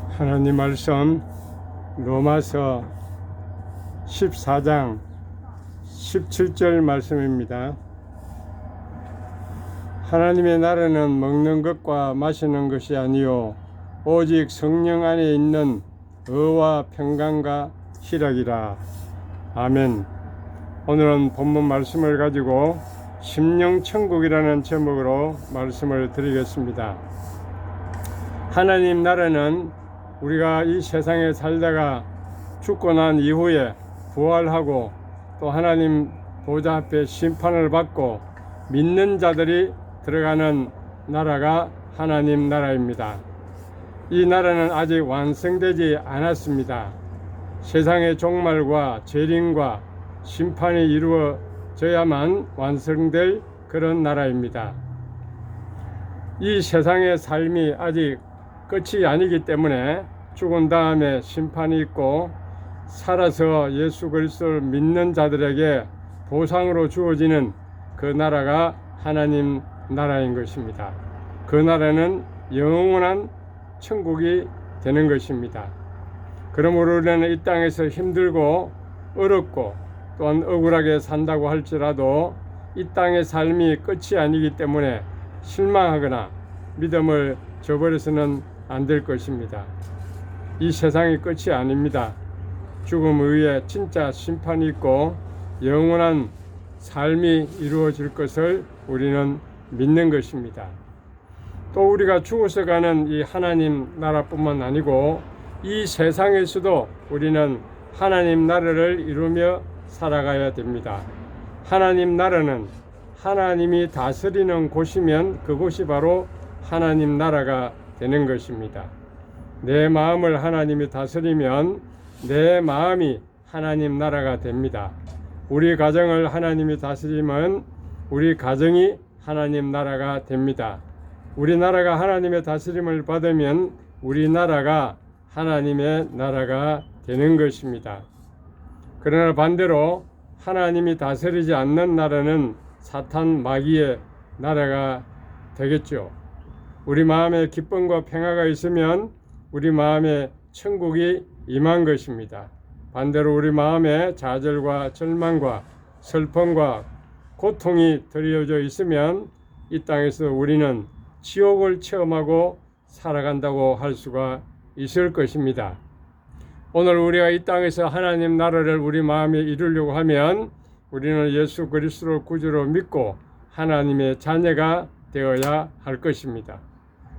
하나님 말씀 로마서 14장 17절 말씀입니다. 하나님의 나라는 먹는 것과 마시는 것이 아니요 오직 성령 안에 있는 의와 평강과 희락이라. 아멘. 오늘은 본문 말씀을 가지고 심령천국이라는 제목으로 말씀을 드리겠습니다. 하나님 나라는 우리가 이 세상에 살다가 죽고 난 이후에 부활하고 또 하나님 보좌 앞에 심판을 받고 믿는 자들이 들어가는 나라가 하나님 나라입니다. 이 나라는 아직 완성되지 않았습니다. 세상의 종말과 재림과 심판이 이루어져야만 완성될 그런 나라입니다. 이 세상의 삶이 아직 끝이 아니기 때문에 죽은 다음에 심판이 있고 살아서 예수 그리스도를 믿는 자들에게 보상으로 주어지는 그 나라가 하나님 나라인 것입니다. 그 나라는 영원한 천국이 되는 것입니다. 그러므로 우리는 이 땅에서 힘들고 어렵고 또한 억울하게 산다고 할지라도 이 땅의 삶이 끝이 아니기 때문에 실망하거나 믿음을 저버려서는 안 될 것입니다. 이 세상이 끝이 아닙니다. 죽음 위에 진짜 심판이 있고 영원한 삶이 이루어질 것을 우리는 믿는 것입니다. 또 우리가 죽어서 가는 이 하나님 나라뿐만 아니고 이 세상에서도 우리는 하나님 나라를 이루며 살아가야 됩니다. 하나님 나라는 하나님이 다스리는 곳이면 그곳이 바로 하나님 나라가 되는 것입니다. 내 마음을 하나님이 다스리면 내 마음이 하나님 나라가 됩니다. 우리 가정을 하나님이 다스리면 우리 가정이 하나님 나라가 됩니다. 우리나라가 하나님의 다스림을 받으면 우리나라가 하나님의 나라가 되는 것입니다. 그러나 반대로 하나님이 다스리지 않는 나라는 사탄 마귀의 나라가 되겠죠. 우리 마음에 기쁨과 평화가 있으면 우리 마음에 천국이 임한 것입니다. 반대로 우리 마음에 좌절과 절망과 슬픔과 고통이 드리워져 있으면 이 땅에서 우리는 지옥을 체험하고 살아간다고 할 수가 있을 것입니다. 오늘 우리가 이 땅에서 하나님 나라를 우리 마음에 이루려고 하면 우리는 예수 그리스도를 구주로 믿고 하나님의 자녀가 되어야 할 것입니다.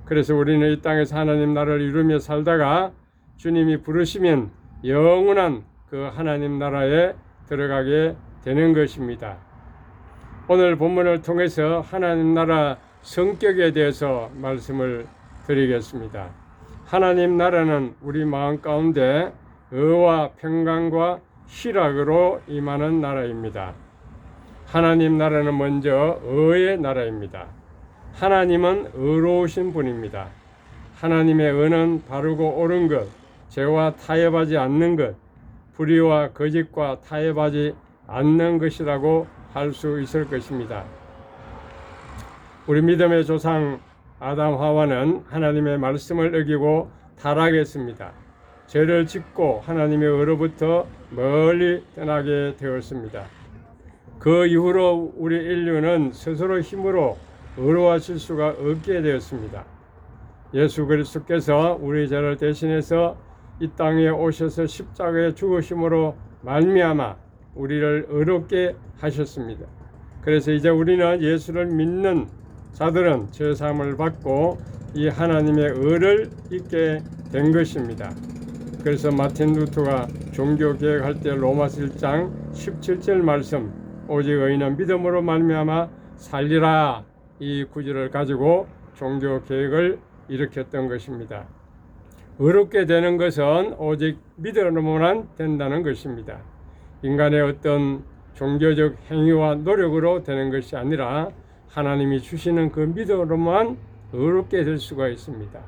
그래서 우리는 이 땅에서 하나님 나라를 이루며 살다가 주님이 부르시면 영원한 그 하나님 나라에 들어가게 되는 것입니다. 오늘 본문을 통해서 하나님 나라 성격에 대해서 말씀을 드리겠습니다. 하나님 나라는 우리 마음 가운데 의와 평강과 희락으로 임하는 나라입니다. 하나님 나라는 먼저 의의 나라입니다. 하나님은 의로우신 분입니다. 하나님의 의는 바르고 옳은 것, 죄와 타협하지 않는 것, 불의와 거짓과 타협하지 않는 것이라고 할 수 있을 것입니다. 우리 믿음의 조상 아담 하와는 하나님의 말씀을 어기고 타락했습니다. 죄를 짓고 하나님의 의로부터 멀리 떠나게 되었습니다. 그 이후로 우리 인류는 스스로 힘으로 의로워질 수가 없게 되었습니다. 예수 그리스도께서 우리 죄를 대신해서 이 땅에 오셔서 십자가에 죽으심으로 말미암아 우리를 의롭게 하셨습니다. 그래서 이제 우리는 예수를 믿는 자들은 죄사함을 받고 이 하나님의 의를 입게 된 것입니다. 그래서 마틴 루터가 종교개혁할 때 로마서 1장 17절 말씀 오직 의인은 믿음으로 말미암아 살리라 이 구절을 가지고 종교개혁을 일으켰던 것입니다. 의롭게 되는 것은 오직 믿음으로만 된다는 것입니다. 인간의 어떤 종교적 행위와 노력으로 되는 것이 아니라 하나님이 주시는 그 믿음으로만 의롭게 될 수가 있습니다.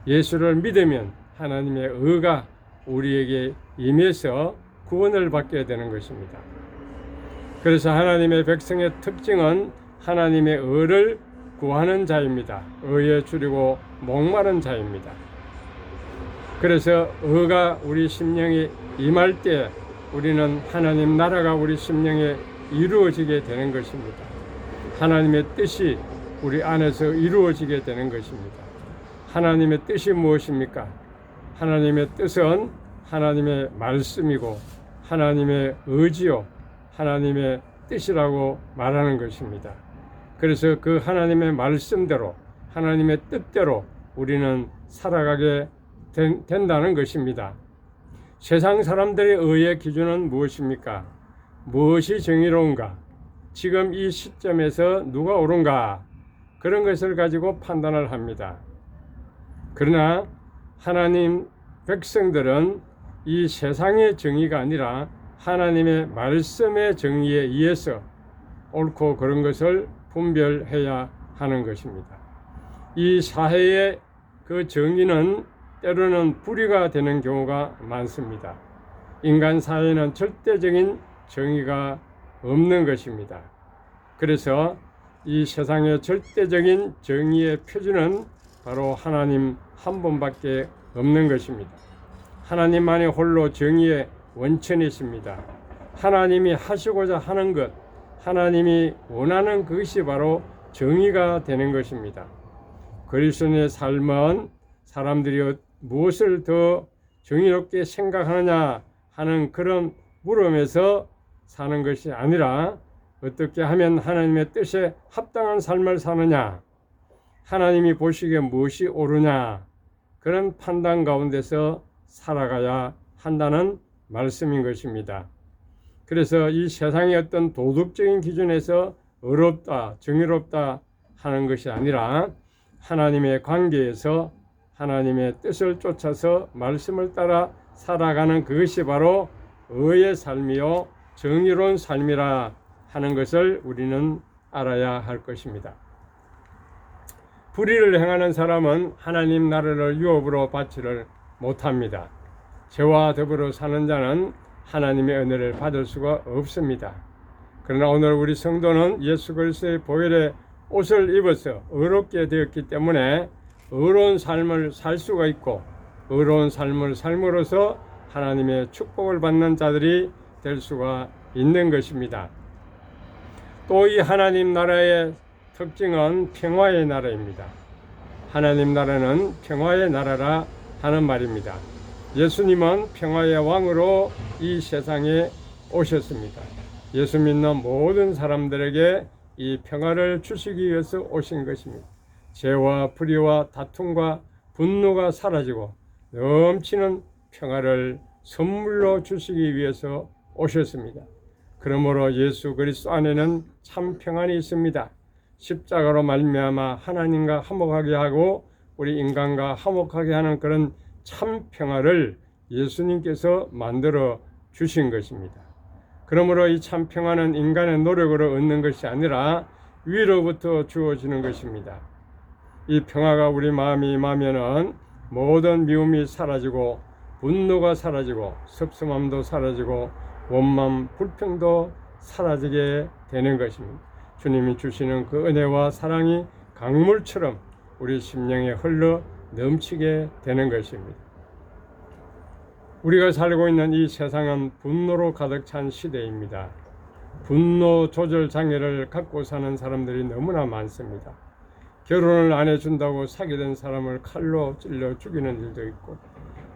예수를 믿으면 하나님의 의가 우리에게 임해서 구원을 받게 되는 것입니다. 그래서 하나님의 백성의 특징은 하나님의 의를 구하는 자입니다. 의에 줄이고 목마른 자입니다. 그래서 의가 우리 심령에 임할 때 우리는 하나님 나라가 우리 심령에 이루어지게 되는 것입니다. 하나님의 뜻이 우리 안에서 이루어지게 되는 것입니다. 하나님의 뜻이 무엇입니까? 하나님의 뜻은 하나님의 말씀이고 하나님의 의지요, 하나님의 뜻이라고 말하는 것입니다. 그래서 그 하나님의 말씀대로, 하나님의 뜻대로 우리는 살아가게 된다는 것입니다. 세상 사람들의 의의 기준은 무엇입니까? 무엇이 정의로운가? 지금 이 시점에서 누가 옳은가? 그런 것을 가지고 판단을 합니다. 그러나 하나님 백성들은 이 세상의 정의가 아니라 하나님의 말씀의 정의에 의해서 옳고 그런 것을 분별해야 하는 것입니다. 이 사회의 그 정의는 때로는 불의가 되는 경우가 많습니다. 인간 사회는 절대적인 정의가 없는 것입니다. 그래서 이 세상의 절대적인 정의의 표준은 바로 하나님 한 분밖에 없는 것입니다. 하나님만이 홀로 정의의 원천이십니다. 하나님이 하시고자 하는 것, 하나님이 원하는 그것이 바로 정의가 되는 것입니다. 그리스도인의 삶은 사람들이 무엇을 더 정의롭게 생각하느냐 하는 그런 물음에서 사는 것이 아니라 어떻게 하면 하나님의 뜻에 합당한 삶을 사느냐, 하나님이 보시기에 무엇이 옳으냐, 그런 판단 가운데서 살아가야 한다는 말씀인 것입니다. 그래서 이 세상의 어떤 도덕적인 기준에서 의롭다, 정의롭다 하는 것이 아니라 하나님의 관계에서 하나님의 뜻을 쫓아서 말씀을 따라 살아가는 그것이 바로 의의 삶이요 정의로운 삶이라 하는 것을 우리는 알아야 할 것입니다. 불의를 행하는 사람은 하나님 나라를 유업으로 받지를 못합니다. 죄와 더불어 사는 자는 하나님의 은혜를 받을 수가 없습니다. 그러나 오늘 우리 성도는 예수 그리스도의 보혈의 옷을 입어서 의롭게 되었기 때문에 의로운 삶을 살 수가 있고 의로운 삶을 삶으로써 하나님의 축복을 받는 자들이 될 수가 있는 것입니다. 또 이 하나님 나라의 특징은 평화의 나라입니다. 하나님 나라는 평화의 나라라 하는 말입니다. 예수님은 평화의 왕으로 이 세상에 오셨습니다. 예수 믿는 모든 사람들에게 이 평화를 주시기 위해서 오신 것입니다. 죄와 불의와 다툼과 분노가 사라지고 넘치는 평화를 선물로 주시기 위해서 오셨습니다. 그러므로 예수 그리스도 안에는 참 평안이 있습니다. 십자가로 말미암아 하나님과 화목하게 하고 우리 인간과 화목하게 하는 그런 참 평화를 예수님께서 만들어 주신 것입니다. 그러므로 이 참 평화는 인간의 노력으로 얻는 것이 아니라 위로부터 주어지는 것입니다. 이 평화가 우리 마음에 임하면은 모든 미움이 사라지고 분노가 사라지고 섭섭함도 사라지고 원망, 불평도 사라지게 되는 것입니다. 주님이 주시는 그 은혜와 사랑이 강물처럼 우리 심령에 흘러 넘치게 되는 것입니다. 우리가 살고 있는 이 세상은 분노로 가득 찬 시대입니다. 분노 조절 장애를 갖고 사는 사람들이 너무나 많습니다. 결혼을 안 해준다고 사귀던 사람을 칼로 찔러 죽이는 일도 있고,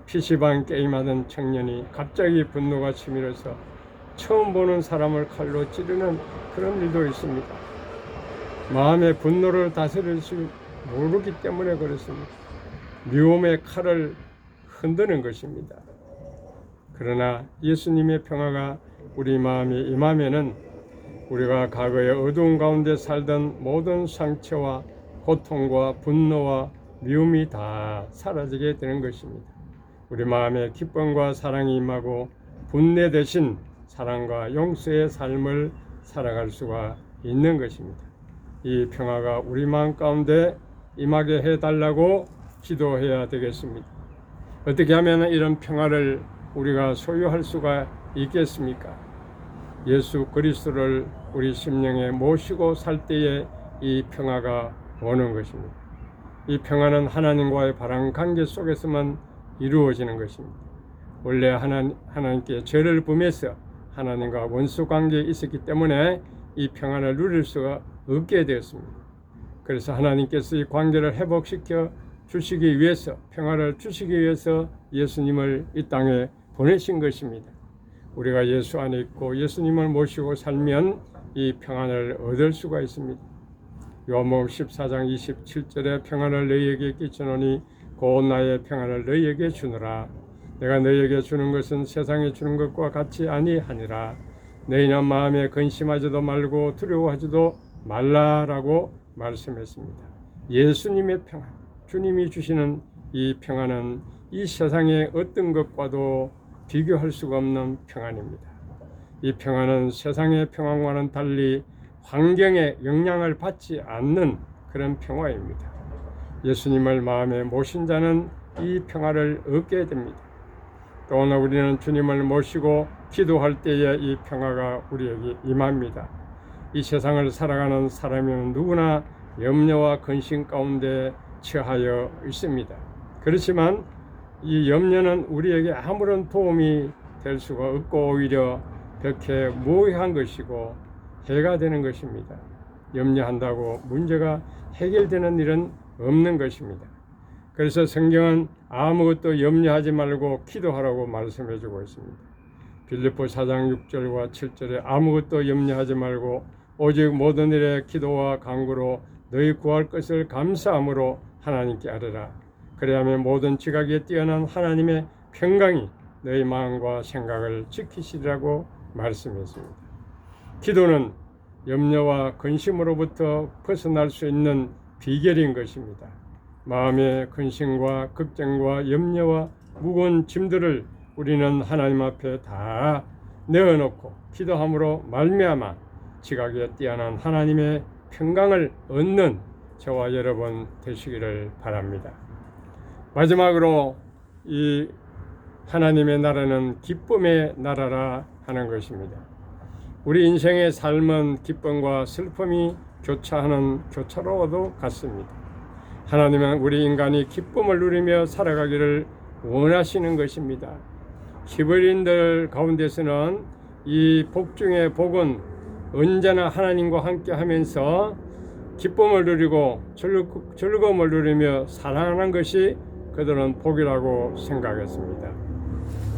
PC방 게임하던 청년이 갑자기 분노가 치밀어서 처음 보는 사람을 칼로 찌르는 그런 일도 있습니다. 마음의 분노를 다스릴 수 모르기 때문에 그렇습니다. 미움의 칼을 흔드는 것입니다. 그러나 예수님의 평화가 우리 마음에 임하면은 우리가 과거의 어두운 가운데 살던 모든 상처와 고통과 분노와 미움이 다 사라지게 되는 것입니다. 우리 마음에 기쁨과 사랑이 임하고 분내 대신 사랑과 용서의 삶을 살아갈 수가 있는 것입니다. 이 평화가 우리 마음 가운데 임하게 해달라고 기도해야 되겠습니다. 어떻게 하면 이런 평화를 우리가 소유할 수가 있겠습니까? 예수 그리스도를 우리 심령에 모시고 살 때에 이 평화가 오는 것입니다. 이 평안은 하나님과의 바른 관계 속에서만 이루어지는 것입니다. 원래 하나님께 죄를 범해서 하나님과 원수 관계에 있었기 때문에 이 평안을 누릴 수가 없게 되었습니다. 그래서 하나님께서 이 관계를 회복시켜 주시기 위해서, 평안을 주시기 위해서 예수님을 이 땅에 보내신 것입니다. 우리가 예수 안에 있고 예수님을 모시고 살면 이 평안을 얻을 수가 있습니다. 요한복음 14장 27절에 평안을 너희에게 끼치노니 곧 나의 평안을 너희에게 주노라. 내가 너희에게 주는 것은 세상에 주는 것과 같이 아니하니라. 너희는 마음에 근심하지도 말고 두려워하지도 말라라고 말씀했습니다. 예수님의 평안, 주님이 주시는 이 평안은 이 세상의 어떤 것과도 비교할 수가 없는 평안입니다. 이 평안은 세상의 평안과는 달리 환경에 영향을 받지 않는 그런 평화입니다. 예수님을 마음에 모신 자는 이 평화를 얻게 됩니다. 또한 우리는 주님을 모시고 기도할 때에 이 평화가 우리에게 임합니다. 이 세상을 살아가는 사람은 누구나 염려와 근심 가운데 처하여 있습니다. 그렇지만 이 염려는 우리에게 아무런 도움이 될 수가 없고 오히려 벽해 무해한 것이고 해가 되는 것입니다. 염려한다고 문제가 해결되는 일은 없는 것입니다. 그래서 성경은 아무것도 염려하지 말고 기도하라고 말씀해 주고 있습니다. 빌립보 4장 6절과 7절에 아무것도 염려하지 말고 오직 모든 일에 기도와 간구로 너희 구할 것을 감사함으로 하나님께 아뢰라. 그래야만 모든 지각에 뛰어난 하나님의 평강이 너희 마음과 생각을 지키시리라고 말씀했습니다. 기도는 염려와 근심으로부터 벗어날 수 있는 비결인 것입니다. 마음의 근심과 걱정과 염려와 무거운 짐들을 우리는 하나님 앞에 다 내어놓고 기도함으로 말미암아 지각에 뛰어난 하나님의 평강을 얻는 저와 여러분 되시기를 바랍니다. 마지막으로 이 하나님의 나라는 기쁨의 나라라 하는 것입니다. 우리 인생의 삶은 기쁨과 슬픔이 교차하는 교차로와도 같습니다. 하나님은 우리 인간이 기쁨을 누리며 살아가기를 원하시는 것입니다. 히브리인들 가운데서는 이 복 중의 복은 언제나 하나님과 함께 하면서 기쁨을 누리고 즐거움을 누리며 사랑하는 것이 그들은 복이라고 생각했습니다.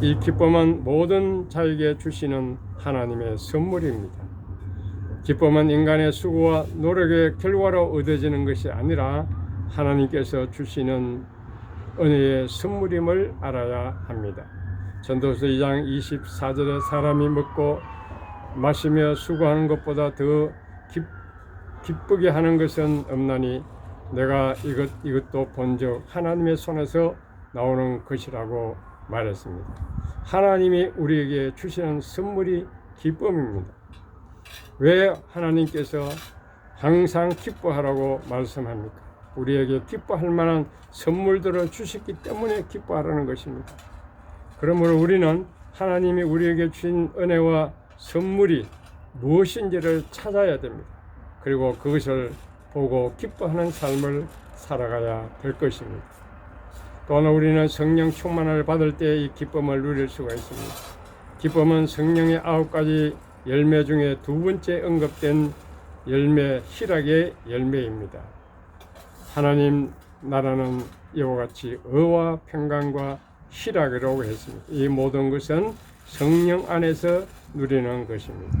이 기쁨은 모든 자에게 주시는 하나님의 선물입니다. 기쁨은 인간의 수고와 노력의 결과로 얻어지는 것이 아니라 하나님께서 주시는 은혜의 선물임을 알아야 합니다. 전도서 2장 24절에 사람이 먹고 마시며 수고하는 것보다 더 기쁘게 하는 것은 없나니 내가 이것도 본즉 하나님의 손에서 나오는 것이라고 말했습니다. 하나님이 우리에게 주시는 선물이 기쁨입니다. 왜 하나님께서 항상 기뻐하라고 말씀합니까? 우리에게 기뻐할 만한 선물들을 주셨기 때문에 기뻐하라는 것입니다. 그러므로 우리는 하나님이 우리에게 주신 은혜와 선물이 무엇인지를 찾아야 됩니다. 그리고 그것을 보고 기뻐하는 삶을 살아가야 될 것입니다. 또한 우리는 성령 충만을 받을 때 이 기쁨을 누릴 수가 있습니다. 기쁨은 성령의 9가지 열매 중에 두 번째 언급된 열매, 희락의 열매입니다. 하나님 나라는 이와 같이 의와 평강과 희락이라고 했습니다. 이 모든 것은 성령 안에서 누리는 것입니다.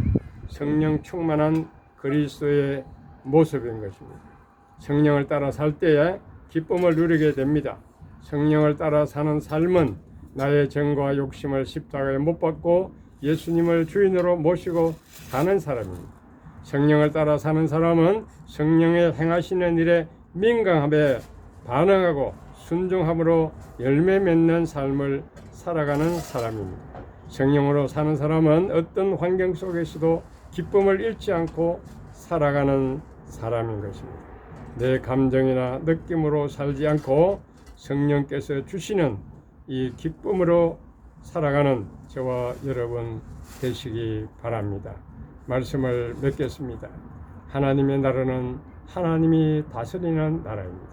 성령 충만한 그리스도의 모습인 것입니다. 성령을 따라 살 때에 기쁨을 누리게 됩니다. 성령을 따라 사는 삶은 나의 정과 욕심을 십자가에 못 박고 예수님을 주인으로 모시고 사는 사람입니다. 성령을 따라 사는 사람은 성령의 행하시는 일에 민감함에 반응하고 순종함으로 열매 맺는 삶을 살아가는 사람입니다. 성령으로 사는 사람은 어떤 환경 속에서도 기쁨을 잃지 않고 살아가는 사람인 것입니다. 내 감정이나 느낌으로 살지 않고 성령께서 주시는 이 기쁨으로 살아가는 저와 여러분 되시기 바랍니다. 말씀을 맺겠습니다. 하나님의 나라는 하나님이 다스리는 나라입니다.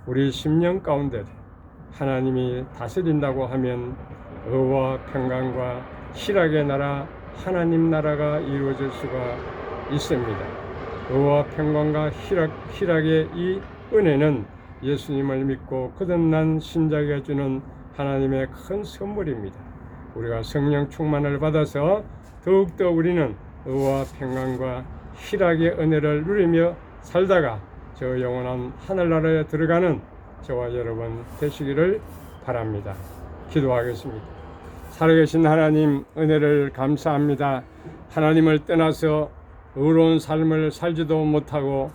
우리 심령 가운데 하나님이 다스린다고 하면 의와 평강과 희락의 나라, 하나님 나라가 이루어질 수가 있습니다. 의와 평강과 희락의 이 은혜는 예수님을 믿고 거듭난 신자에게 주는 하나님의 큰 선물입니다. 우리가 성령 충만을 받아서 더욱더 우리는 의와 평강과 희락의 은혜를 누리며 살다가 저 영원한 하늘나라에 들어가는 저와 여러분 되시기를 바랍니다. 기도하겠습니다. 살아계신 하나님, 은혜를 감사합니다. 하나님을 떠나서 의로운 삶을 살지도 못하고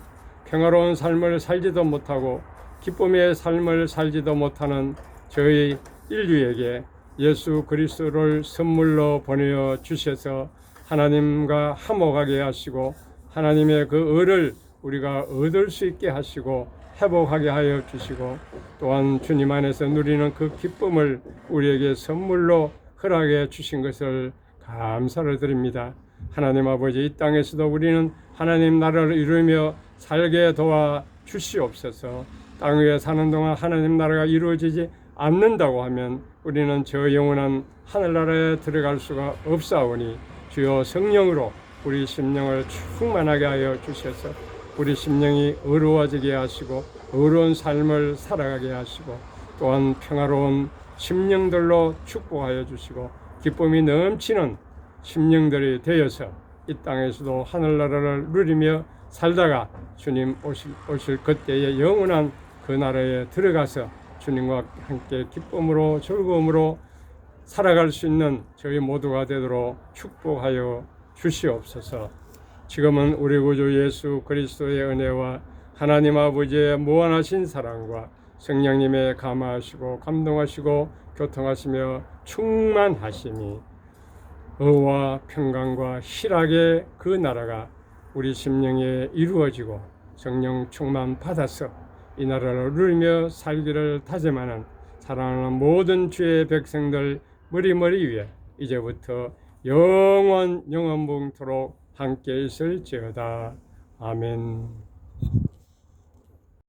평화로운 삶을 살지도 못하고 기쁨의 삶을 살지도 못하는 저희 인류에게 예수 그리스도를 선물로 보내어 주셔서 하나님과 화목하게 하시고 하나님의 그 의를 우리가 얻을 수 있게 하시고 회복하게 하여 주시고 또한 주님 안에서 누리는 그 기쁨을 우리에게 선물로 허락해 주신 것을 감사를 드립니다. 하나님 아버지, 이 땅에서도 우리는 하나님 나라를 이루며 살게 도와 주시옵소서. 땅 위에 사는 동안 하나님 나라가 이루어지지 않는다고 하면 우리는 저 영원한 하늘나라에 들어갈 수가 없사오니 주여 성령으로 우리 심령을 충만하게 하여 주셔서 우리 심령이 의로워지게 하시고 의로운 삶을 살아가게 하시고 또한 평화로운 심령들로 축복하여 주시고 기쁨이 넘치는 심령들이 되어서 이 땅에서도 하늘나라를 누리며 살다가 주님 오실 그때의 영원한 그 나라에 들어가서 주님과 함께 기쁨으로 즐거움으로 살아갈 수 있는 저희 모두가 되도록 축복하여 주시옵소서. 지금은 우리 구주 예수 그리스도의 은혜와 하나님 아버지의 무한하신 사랑과 성령님의 감화하시고 감동하시고 교통하시며 충만하심이 의와 평강과 희락의 그 나라가 우리 심령에 이루어지고 성령 충만 받아서 이 나라를 누리며 살기를 다짐하는 사랑하는 모든 주의 백성들 머리머리 위에 이제부터 영원붕토록 함께 있을지어다. 아멘.